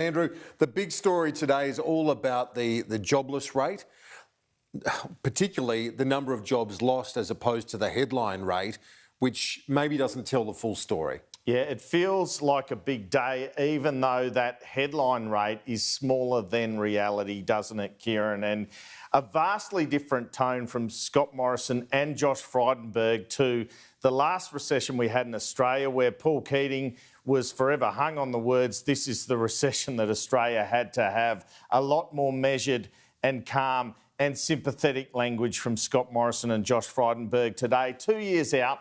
Andrew, the big story today is all about the jobless rate, particularly the number of jobs lost as opposed to the headline rate, which maybe doesn't tell the full story. Yeah, it feels like a big day, even though that headline rate is smaller than reality, doesn't it, Kieran? And a vastly different tone from Scott Morrison and Josh Frydenberg to the last recession we had in Australia, where Paul Keating was forever hung on the words, "This is the recession that Australia had to have." A lot more measured and calm and sympathetic language from Scott Morrison and Josh Frydenberg today. 2 years out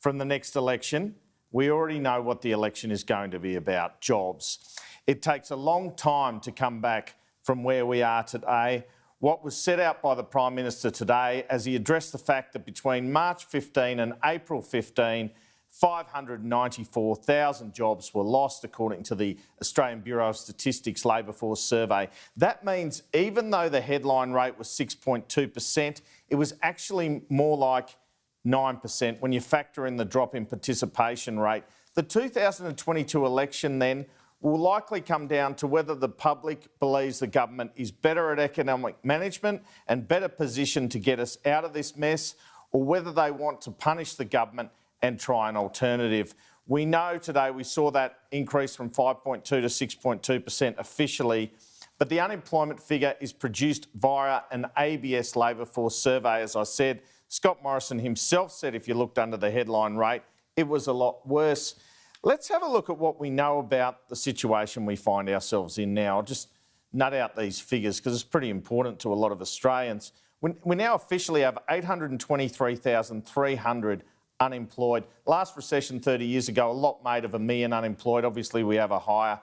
from the next election, we already know what the election is going to be about: jobs. It takes a long time to come back from where we are today. What was set out by the Prime Minister today as he addressed the fact that between March 15 and April 15, 594,000 jobs were lost, according to the Australian Bureau of Statistics Labour Force survey. That means even though the headline rate was 6.2%, it was actually more like 9% when you factor in the drop in participation rate. The 2022 election then will likely come down to whether the public believes the government is better at economic management and better positioned to get us out of this mess, or whether they want to punish the government and try an alternative. We know today we saw that increase from 5.2 to 6.2% officially, but the unemployment figure is produced via an ABS labour force survey. As I said, Scott Morrison himself said if you looked under the headline rate, it was a lot worse. Let's have a look at what we know about the situation we find ourselves in now. I'll just nut out these figures because it's pretty important to a lot of Australians. We now officially have 823,300 unemployed. Last recession 30 years ago, a lot made of 1 million unemployed. Obviously, we have a higher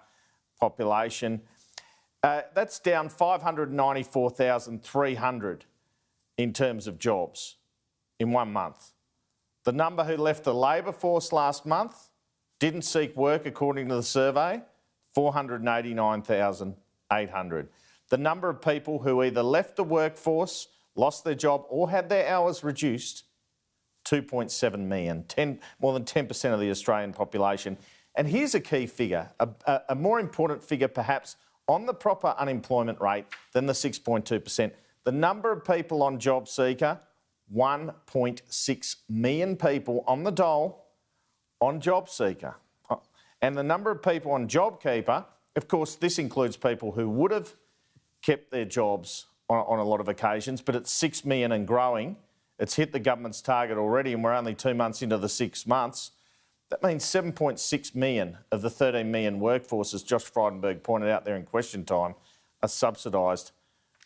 population. That's down 594,300 in terms of jobs in 1 month. The number who left the labour force last month, didn't seek work according to the survey, 489,800. The number of people who either left the workforce, lost their job or had their hours reduced, 2.7 million, more than 10% of the Australian population. And here's a key figure, a more important figure perhaps on the proper unemployment rate than the 6.2%. The number of people on JobSeeker, 1.6 million people on the dole on JobSeeker. And the number of people on JobKeeper, of course, this includes people who would have kept their jobs on a lot of occasions, but it's 6 million and growing. It's hit the government's target already, and we're only 2 months into the 6 months. That means 7.6 million of the 13 million workforce, as Josh Frydenberg pointed out there in question time, are subsidised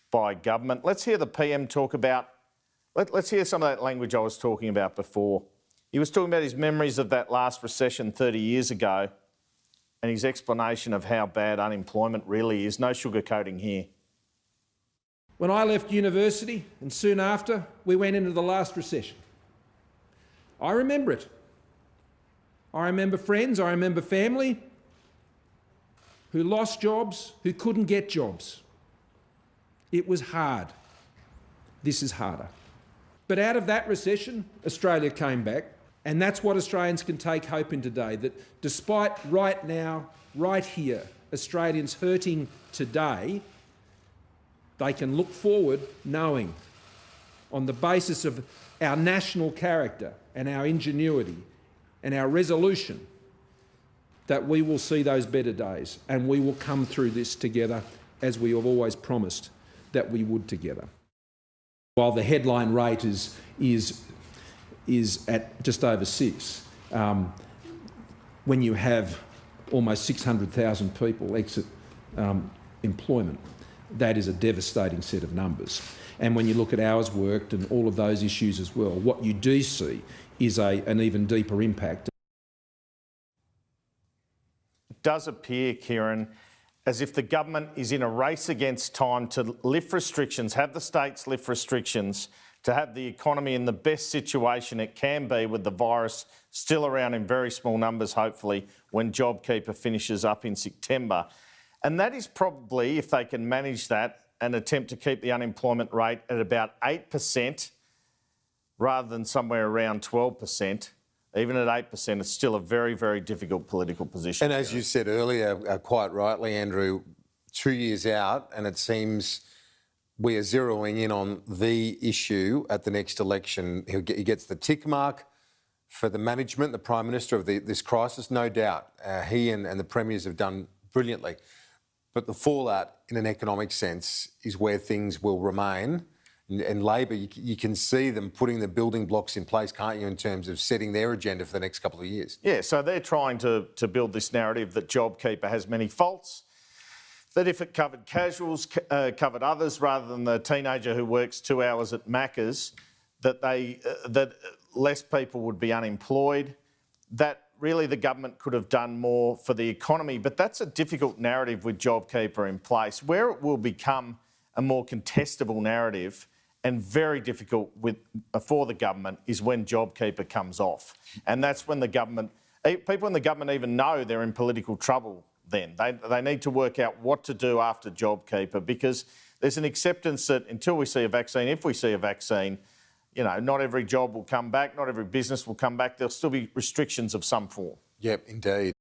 by government. Let's hear the PM talk about, let's hear some of that language I was talking about before. He was talking about his memories of that last recession 30 years ago and his explanation of how bad unemployment really is. No sugarcoating here. When I left university and soon after, we went into the last recession. I remember it. I remember friends, I remember family who lost jobs, who couldn't get jobs. It was hard. This is harder. But out of that recession, Australia came back. And that's what Australians can take hope in today, that despite right now, right here, Australians hurting today, they can look forward knowing, on the basis of our national character and our ingenuity and our resolution, that we will see those better days and we will come through this together as we have always promised that we would together. While the headline rate is at just over 6, when you have almost 600,000 people exit employment, that is a devastating set of numbers. And when you look at hours worked and all of those issues as well, what you do see is an even deeper impact. It does appear, Kieran, as if the government is in a race against time to lift restrictions, have the states lift restrictions, to have the economy in the best situation it can be with the virus still around in very small numbers, hopefully, when JobKeeper finishes up in September. And that is probably, if they can manage that, an attempt to keep the unemployment rate at about 8% rather than somewhere around 12%. even at 8%, it's still a very, very difficult political position. And as you said earlier, quite rightly, Andrew, 2 years out, and it seems we are zeroing in on the issue at the next election. He gets the tick mark for the management, the Prime Minister of this crisis, no doubt. He and the Premiers have done brilliantly. But the fallout in an economic sense is where things will remain. And Labor, you can see them putting the building blocks in place, can't you, in terms of setting their agenda for the next couple of years? Yeah, so they're trying to build this narrative that JobKeeper has many faults, that if it covered casuals, covered others, rather than the teenager who works 2 hours at Macca's, that less people would be unemployed, that really the government could have done more for the economy. But that's a difficult narrative with JobKeeper in place. Where it will become a more contestable narrative and very difficult for the government is when JobKeeper comes off. And that's when people in the government even know they're in political trouble then. They need to work out what to do after JobKeeper, because there's an acceptance that until we see a vaccine, if we see a vaccine, you know, not every job will come back, not every business will come back. There'll still be restrictions of some form. Yep, indeed.